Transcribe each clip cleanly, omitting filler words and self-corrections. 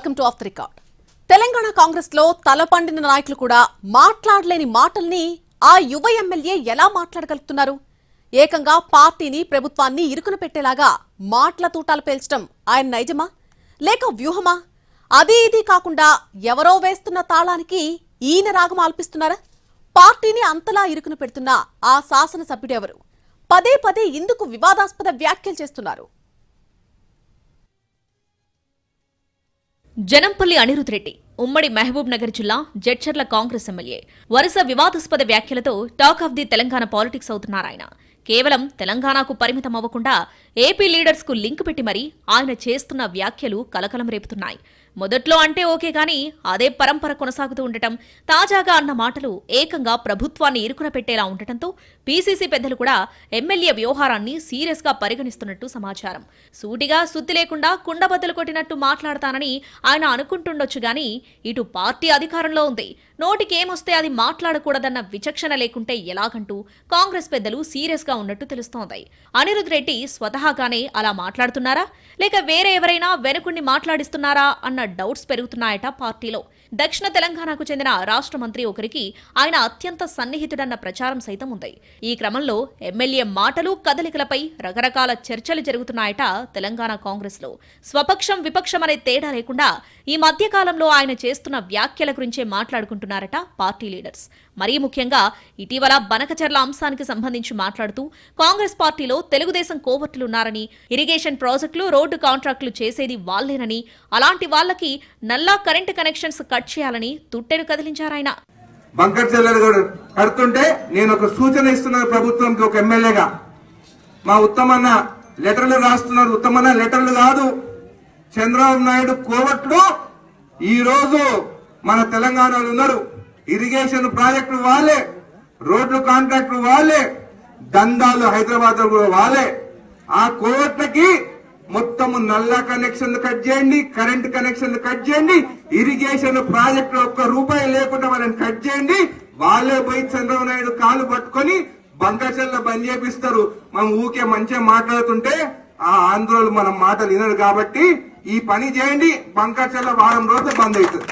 Welcome to of the record. Telangana Congress లో తలపండిన నాయకులు కూడా మాట్లాడలేని మాటల్ని ఆ యువ ఎమ్మెల్యే ఎలా మాట్లాడగలుగుతున్నారు? ఏకంగా పార్టీని ప్రభుత్వాన్ని ఇరుకున పెట్టేలాగా మాటల తూటాలు పేల్చడం ఆయన నైజమా లేక వ్యూహమా? అది ఇది కాకుండా ఎవరో వేస్తున్న తాళానికి ఈయన రాగం ఆల్పిస్తున్నారా? పార్టీని అంతలా ఇరుకున పెడుతున్న ఆ శాసనసభ్యుడెవరు? పదే పదే ఇందుకు వివాదాస్పద వ్యాఖ్యలు చేస్తున్నారు. జనంపల్లి అనిరుద్ రెడ్డి ఉమ్మడి మహబూబ్ నగర్ జిల్లా జడ్చర్ల కాంగ్రెస్ ఎమ్మెల్యే వరుస వివాదాస్పద వ్యాఖ్యలతో talk of the Telangana politics అవుతున్నారాయన. కేవలం తెలంగాణకు పరిమితం అవ్వకుండా ఏపీ లీడర్స్ కు లింక్ పెట్టి మరీ ఆయన చేస్తున్న వ్యాఖ్యలు కలకలం రేపుతున్నాయి. మొదట్లో అంటే ఓకే గానీ అదే పరంపర కొనసాగుతూ ఉండటం, తాజాగా అన్న మాటలు ఏకంగా ప్రభుత్వాన్ని ఇరుకున పెట్టేలా ఉండటంతో పీసీసీ పెద్దలు కూడా ఎమ్మెల్యే వ్యవహారాన్ని సీరియస్ గా పరిగణిస్తున్నట్టు సమాచారం. సూటిగా సుత్తి లేకుండా కుండబద్దలు కొట్టినట్టు మాట్లాడతానని ఆయన అనుకుంటుండొచ్చు గానీ ఇటు పార్టీ అధికారంలో ఉంది, నోటికేమొస్తే అది మాట్లాడకూడదన్న విచక్షణ లేకుంటే ఎలాగంటూ కాంగ్రెస్ పెద్దలు సీరియస్ గా ఉన్నట్టు తెలుస్తోంది. అనిరుద్ రెడ్డి స్వతహాగానే అలా మాట్లాడుతున్నారా లేక వేరే ఎవరైనా వెనుకుండి మాట్లాడిస్తున్నారా అన్న డౌట్స్ పెరుగుతున్నాయట పార్టీలో. దక్షిణ తెలంగాణకు చెందిన రాష్ట్ర మంత్రి ఒకరికి ఆయన అత్యంత సన్నిహితుడన్న ప్రచారం సైతం ఉంది. ఈ క్రమంలో ఎమ్మెల్యే మాటలు కదలికలపై రకరకాల చర్చలు జరుగుతున్నాయట తెలంగాణ కాంగ్రెస్ లో. స్వపక్షం విపక్షం అనే తేడా లేకుండా ఈ మధ్య కాలంలో ఆయన చేస్తున్న వ్యాఖ్యల గురించే మాట్లాడుకుంటున్నారట పార్టీ లీడర్స్. మరీ ముఖ్యంగా ఇటీవల బనకచర్ల అంశానికి సంబంధించి మాట్లాడుతూ కాంగ్రెస్ పార్టీలో తెలుగుదేశం కోవర్టులున్నారని, ఇరిగేషన్ ప్రాజెక్టులు, రోడ్డు కాంట్రాక్టులు చేసేది వాళ్లేనని, అలాంటి వాళ్లకి నల్లా కరెంటు కనెక్షన్స్ కట్ చేయాలని తుట్టెను కదిలించారాయన. బంకచర్ల కడుతుంటే నేను ఒక సూచన ఇస్తున్నాను ప్రభుత్వంకి, ఒక ఎమ్మెల్యేగా. మా ఉత్తమన్న లెటర్లు రాస్తున్నారు. ఉత్తమన్న లెటర్లు కాదు, చంద్రబాబు నాయుడు కోవట్లు ఈ రోజు మన తెలంగాణలో ఉన్నారు. ఇరిగేషన్ ప్రాజెక్టులు వాళ్ళే, రోడ్లు కాంట్రాక్టులు వాళ్ళే, దందాలు హైదరాబాద్ కూడా వాళ్ళే. ఆ కోవట్లకి మొత్తము నల్లా కనెక్షన్లు కట్ చేయండి, కరెంట్ కనెక్షన్లు కట్ చేయండి, ఇరిగేషన్ ప్రాజెక్టులు ఒక్క రూపాయి లేకుండా వాళ్ళని కట్ చేయండి. వాళ్ళే పోయి చంద్రబాబు నాయుడు కాలు పట్టుకొని బంకచర్ల బంద్ చేపిస్తారు. మనం ఊకే మంచిగా మాట్లాడుతుంటే ఆ ఆంధ్రోలు మనం మాటలు వినరు కాబట్టి ఈ పని చేయండి, బంకచర్ల వారం రోజులు బంద్ అవుతుంది.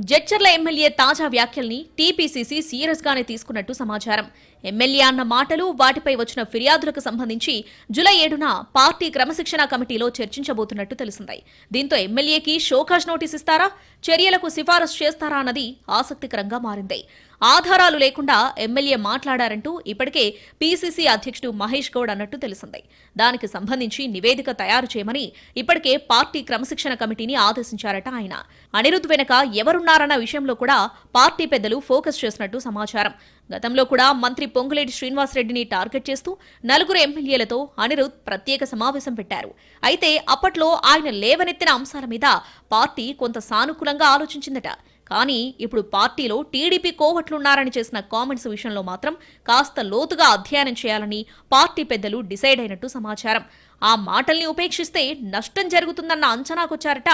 జడ్చర్ల ఎమ్మెల్యే తాజా వ్యాఖ్యల్ని టీపీసీసీ సీరియస్ గానే తీసుకున్నట్టు సమాచారం. ఎమ్మెల్యే అన్న మాటలు, వాటిపై వచ్చిన ఫిర్యాదులకు సంబంధించి జూలై 7న పార్టీ క్రమశిక్షణ కమిటీలో చర్చించబోతున్నట్టు తెలిసింది. దీంతో ఎమ్మెల్యేకి షోకాజ్ నోటీస్ ఇస్తారా, చర్యలకు సిఫారసు చేస్తారా అన్నది ఆసక్తికరంగా మారింది. ఆధారాలు లేకుండా ఎమ్మెల్యే మాట్లాడారంటూ ఇప్పటికే పీసీసీ అధ్యక్షుడు మహేష్ గౌడ్ అన్నట్టు తెలిసింది. దానికి సంబంధించి నివేదిక తయారు చేయమని ఇప్పటికే పార్టీ క్రమశిక్షణ కమిటీని ఆదేశించారట ఆయన. అనిరుద్ వెనక ఎవరున్నారన్న విషయంలో కూడా పార్టీ పెద్దలు ఫోకస్ చేసినట్టు సమాచారం. గతంలో కూడా మంత్రి పొంగులేటి శ్రీనివాసరెడ్డిని టార్గెట్ చేస్తూ 4 ఎమ్మెల్యేలతో అనిరుద్ ప్రత్యేక సమావేశం పెట్టారు. అయితే అప్పట్లో ఆయన లేవనెత్తిన అంశాల మీద పార్టీ కొంత సానుకూలంగా ఆలోచించిందట. కానీ ఇప్పుడు పార్టీలో టీడీపీ కోవట్లున్నారని చేసిన కామెంట్స్ విషయంలో మాత్రం కాస్త లోతుగా అధ్యయనం చేయాలని పార్టీ పెద్దలు డిసైడ్ అయినట్టు సమాచారం. ఆ మాటల్ని ఉపేక్షిస్తే నష్టం జరుగుతుందన్న అంచనాకొచ్చారట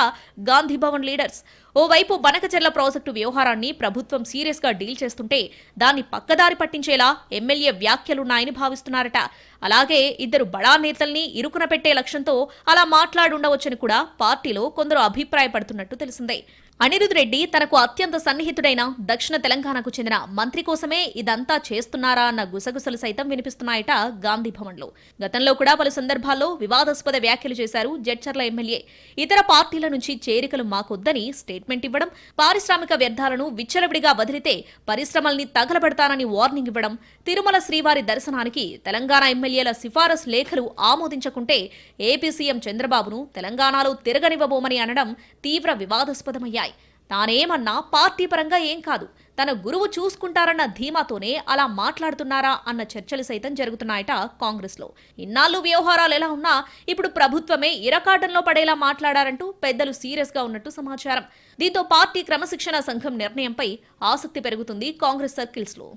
గాంధీభవన్ లీడర్స్. ఓవైపు బనకచెర్ల ప్రాజెక్టు వ్యవహారాన్ని ప్రభుత్వం సీరియస్ గా డీల్ చేస్తుంటే దాన్ని పక్కదారి పట్టించేలా ఎమ్మెల్యే వ్యాఖ్యలున్నాయని భావిస్తున్నారట. అలాగే ఇద్దరు బడా నేతల్ని ఇరుకున పెట్టే లక్ష్యంతో అలా మాట్లాడుండవచ్చని కూడా పార్టీలో కొందరు అభిప్రాయపడుతున్నట్టు తెలిసిందే. అనిరుద్ రెడ్డి తనకు అత్యంత సన్నిహితుడైన దక్షిణ తెలంగాణకు చెందిన మంత్రి కోసమే ఇదంతా చేస్తున్నారా అన్న గుసగుసలు సైతం వినిపిస్తున్నాయట గాంధీభవన్లో. గతంలో కూడా పలు సందర్భాల్లో వివాదాస్పద వ్యాఖ్యలు చేశారు జడ్చర్ల ఎమ్మెల్యే. ఇతర పార్టీల నుంచి చేరికలు మాకొద్దని స్టేట్మెంట్ ఇవ్వడం, పారిశ్రామిక వ్యర్థాలను విచ్చలవిడిగా వదిలితే పరిశ్రమల్ని తగలబెడతానని వార్నింగ్ ఇవ్వడం, తిరుమల శ్రీవారి దర్శనానికి తెలంగాణ ఎమ్మెల్యేల సిఫారసు లేఖలు ఆమోదించకుంటే ఏపీ సీఎం చంద్రబాబును తెలంగాణలో తిరగనివ్వబోమని అనడం తీవ్ర వివాదాస్పదమయ్యాయి. తానేమన్నా పార్టీ పరంగా ఏం కాదు, తన గురువు చూసుకుంటారన్న ధీమాతోనే అలా మాట్లాడుతున్నారా అన్న చర్చలు సైతం జరుగుతున్నాయట కాంగ్రెస్ లో. ఇన్నాళ్లు వ్యవహారాలు ఎలా ఉన్నా ఇప్పుడు ప్రభుత్వమే ఇరకాటంలో పడేలా మాట్లాడారంటూ పెద్దలు సీరియస్ గా ఉన్నట్టు సమాచారం. దీంతో పార్టీ క్రమశిక్షణ సంఘం నిర్ణయంపై ఆసక్తి పెరుగుతుంది కాంగ్రెస్ సర్కిల్స్ లో.